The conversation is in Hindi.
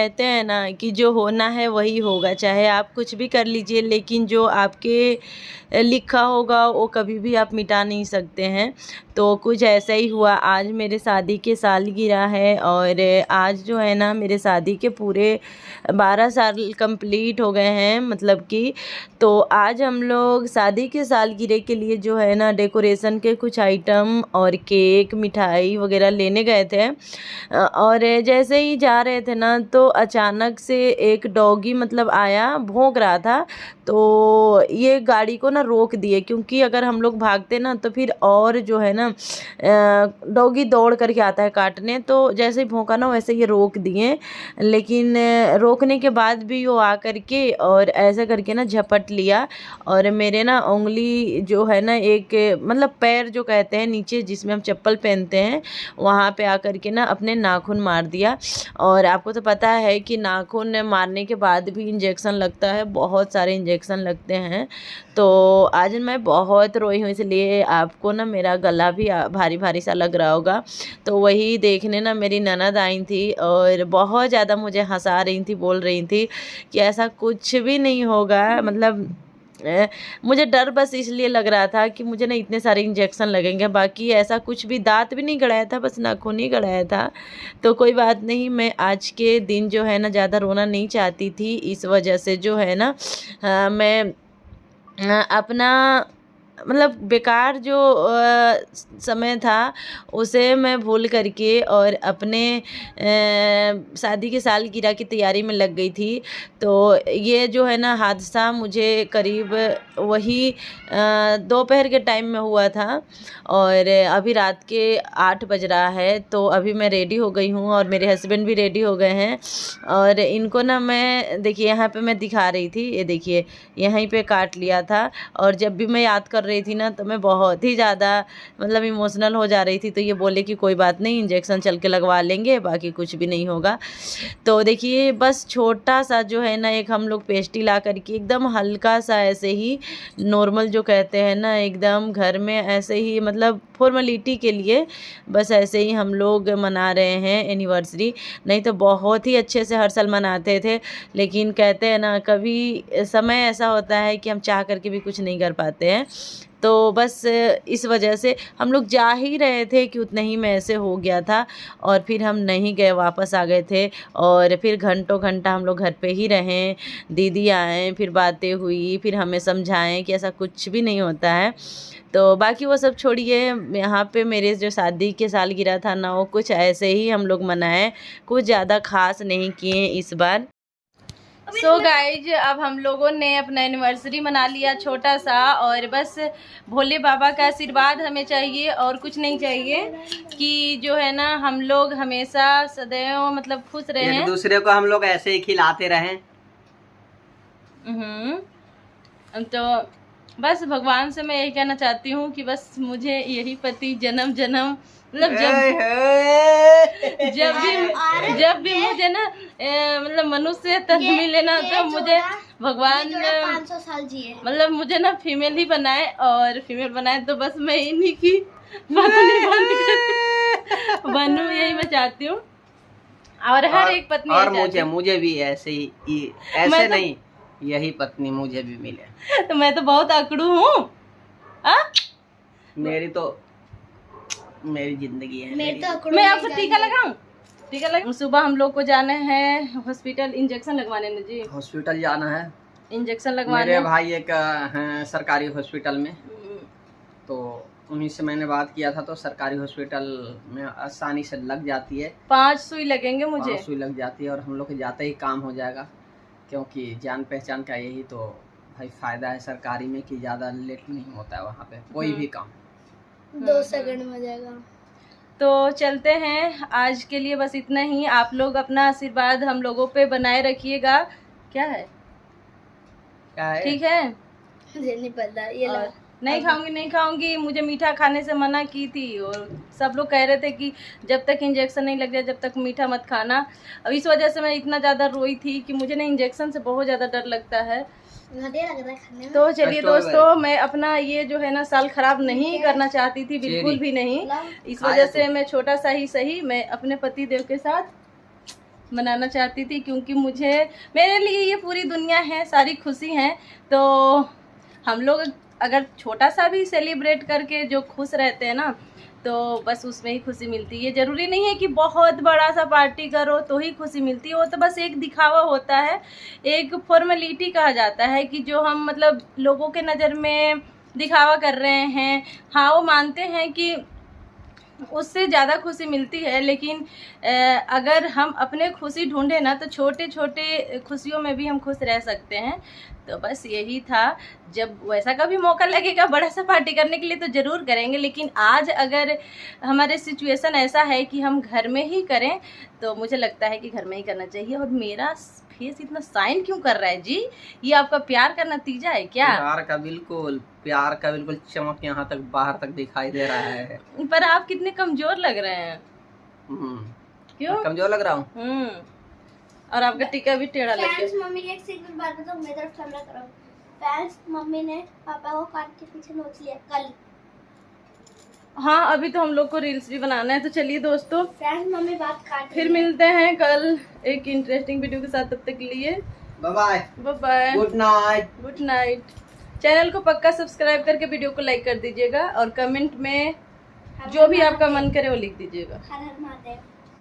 कहते हैं ना कि जो होना है वही होगा, चाहे आप कुछ भी कर लीजिए, लेकिन जो आपके लिखा होगा वो कभी भी आप मिटा नहीं सकते हैं। तो कुछ ऐसा ही हुआ। आज मेरे शादी के सालगिरह है और आज जो है ना मेरे शादी के पूरे 12 साल कंप्लीट हो गए हैं, मतलब कि तो आज हम लोग शादी के सालगिरह के लिए जो है ना डेकोरेशन के कुछ आइटम और केक मिठाई वगैरह लेने गए थे। और जैसे ही जा रहे थे ना तो अचानक से एक डॉगी मतलब आया, भौंक रहा था। तो ये गाड़ी को ना रोक दिए, क्योंकि अगर हम लोग भागते ना तो फिर और जो है ना डॉगी दौड़ करके आता है काटने। तो जैसे ही भौंका ना वैसे ये रोक दिए, लेकिन रोकने के बाद भी वो आ करके और ऐसे करके ना झपट लिया और मेरे ना उंगली जो है ना एक मतलब पैर जो कहते हैं नीचे जिसमें हम चप्पल पहनते हैं वहाँ पे आकर के ना अपने नाखून मार दिया। और आपको तो पता है कि नाखून मारने के बाद भी इंजेक्शन लगता है, बहुत सारे इंजेक्शन लगते हैं। तो आज मैं बहुत रोई हूँ, इसलिए आपको ना मेरा गला भी भारी भारी सा लग रहा होगा। तो वही देखने ना मेरी ननद आई थी और बहुत ज़्यादा मुझे हंसा रही थी, बोल रही थी कि ऐसा कुछ भी नहीं होगा। मतलब मुझे डर बस इसलिए लग रहा था कि मुझे ना इतने सारे इंजेक्शन लगेंगे, बाकी ऐसा कुछ भी, दांत भी नहीं गड़ाया था, बस नाखून ही गड़ाया था। तो कोई बात नहीं, मैं आज के दिन जो है ना ज़्यादा रोना नहीं चाहती थी, इस वजह से जो है ना मैं अपना मतलब बेकार जो समय था उसे मैं भूल करके और अपने शादी के सालगिरह की तैयारी में लग गई थी। तो ये जो है ना हादसा मुझे करीब वही दोपहर के टाइम में हुआ था और अभी रात के 8 बज रहा है। तो अभी मैं रेडी हो गई हूँ और मेरे हस्बैंड भी रेडी हो गए हैं और इनको ना मैं देखिए यहाँ पे मैं दिखा रही थी, ये देखिए यहीं पे काट लिया था। और जब भी मैं याद कर रही थी ना तो मैं बहुत ही ज़्यादा मतलब इमोशनल हो जा रही थी। तो ये बोले कि कोई बात नहीं, इंजेक्शन चल के लगवा लेंगे, बाकी कुछ भी नहीं होगा। तो देखिए बस छोटा सा जो है ना एक हम लोग पेस्ट्री ला करके एकदम हल्का सा ऐसे ही नॉर्मल जो कहते हैं ना एकदम घर में ऐसे ही मतलब फॉर्मेलिटी के लिए बस ऐसे ही हम लोग मना रहे हैं एनिवर्सरी। नहीं तो बहुत ही अच्छे से हर साल मनाते थे, लेकिन कहते हैं ना कभी समय ऐसा होता है कि हम चाह करके भी कुछ नहीं कर पाते हैं। तो बस इस वजह से हम लोग जा ही रहे थे कि उतना ही में ऐसे हो गया था और फिर हम नहीं गए, वापस आ गए थे। और फिर घंटों घंटा हम लोग घर पे ही रहें, दीदी आए, फिर बातें हुई, फिर हमें समझाएं कि ऐसा कुछ भी नहीं होता है। तो बाकी वो सब छोड़िए, यहाँ पे मेरे जो शादी के सालगिरह था ना वो कुछ ऐसे ही हम लोग मनाए, कुछ ज़्यादा खास नहीं किए इस बार। सो गाइज अब हम लोगों ने अपना एनिवर्सरी मना लिया छोटा सा, और बस भोले बाबा का आशीर्वाद हमें चाहिए और कुछ नहीं चाहिए कि जो है ना हम लोग हमेशा सदैव मतलब खुश रहें, एक दूसरे को हम लोग ऐसे ही खिलाते रहें। तो बस भगवान से मैं यही कहना चाहती हूँ कि बस मुझे यही पति जन्म जन्म मतलब जब भी मुझे ना मतलब मनुष्य तन मिले ना तो मुझे भगवान 500 साल जिए, मतलब मुझे ना फीमेल ही बनाए, और फीमेल बनाए तो बस मैं इन्हीं की पत्नी बनूं, यही मैं चाहती हूँ। और हर एक पत्नी और मुझे भी ऐसे ही ऐसे नहीं यही पत्नी मुझे भी मिले। तो मैं तो बहुत आकड़ू हूँ। मेरी जिंदगी है। मैं आपको टीका लगाऊं? टीका लगा। सुबह हम लोग को जाना है हॉस्पिटल इंजेक्शन लगवाने ना जी। हॉस्पिटल जाना है, इंजेक्शन लगवाने। मेरे भाई एक हैं सरकारी हॉस्पिटल में, तो उन्हीं से मैंने बात किया था। तो सरकारी हॉस्पिटल में आसानी से लग जाती है, 5 सुई लगेंगे मुझे। 5 सुई लग जाती है और हम लोग के जाते ही काम हो जाएगा, क्योंकि जान पहचान का यही तो भाई फायदा है सरकारी में कि ज़्यादा लेट नहीं होता है वहाँ पे कोई भी काम, 2 सेकंड में हो जाएगा। तो चलते हैं, आज के लिए बस इतना ही। आप लोग अपना आशीर्वाद हम लोगों पे बनाए रखिएगा। क्या है ठीक है? मुझे नहीं पता, ये नहीं खाऊंगी, मुझे मीठा खाने से मना की थी और सब लोग कह रहे थे कि जब तक इंजेक्शन नहीं लग जाए जब तक मीठा मत खाना। अब इस वजह से मैं इतना ज़्यादा रोई थी कि मुझे ना इंजेक्शन से बहुत ज़्यादा डर लगता है। तो चलिए दोस्तों, मैं अपना ये जो है ना साल खराब नहीं करना चाहती थी, बिल्कुल भी नहीं। इस वजह से मैं छोटा सा ही सही मैं अपने पति देव के साथ मनाना चाहती थी, क्योंकि मेरे लिए ये पूरी दुनिया है, सारी खुशी है। तो हम लोग अगर छोटा सा भी सेलिब्रेट करके जो खुश रहते हैं ना, तो बस उसमें ही खुशी मिलती है। ज़रूरी नहीं है कि बहुत बड़ा सा पार्टी करो तो ही खुशी मिलती है, वो तो बस एक दिखावा होता है, एक फॉर्मेलिटी कहा जाता है कि जो हम मतलब लोगों के नज़र में दिखावा कर रहे हैं। हाँ, वो मानते हैं कि उससे ज़्यादा खुशी मिलती है, लेकिन अगर हम अपने खुशी ढूंढे ना तो छोटे छोटे खुशियों में भी हम खुश रह सकते हैं। तो बस यही था। जब वैसा कभी मौका लगेगा बड़ा सा पार्टी करने के लिए तो ज़रूर करेंगे, लेकिन आज अगर हमारे सिचुएशन ऐसा है कि हम घर में ही करें तो मुझे लगता है कि घर में ही करना चाहिए। और मेरा फेस इतना साइन क्यों कर रहा है जी? ये आपका प्यार का नतीजा है क्या? प्यार का बिल्कुल चमक यहाँ तक बाहर तक दिखाई दे रहा है। पर आप कितने कमजोर लग रहे हैं। क्यों कमजोर लग रहा हूँ? और आपका टीका भी टेढ़ा लग फैंस गया। मम्मी की एक सीक्रेट बात बताओ, मेरी तरफ कैमरा करो। फैंस मम्मी ने पापा को कान के पीछे नोच लिया कल। हाँ, अभी तो हम लोग को रील्स भी बनाना है। तो चलिए दोस्तों, फैंस मम्मी बात काट फिर मिलते हैं कल एक इंटरेस्टिंग वीडियो के साथ। तब तक के लिए bye bye, bye bye, good night, good night. Channel को पक्का सब्सक्राइब करके वीडियो को लाइक कर दीजिएगा और कमेंट में जो भी आपका मन करे वो लिख दीजिएगा। हर हर महादेव।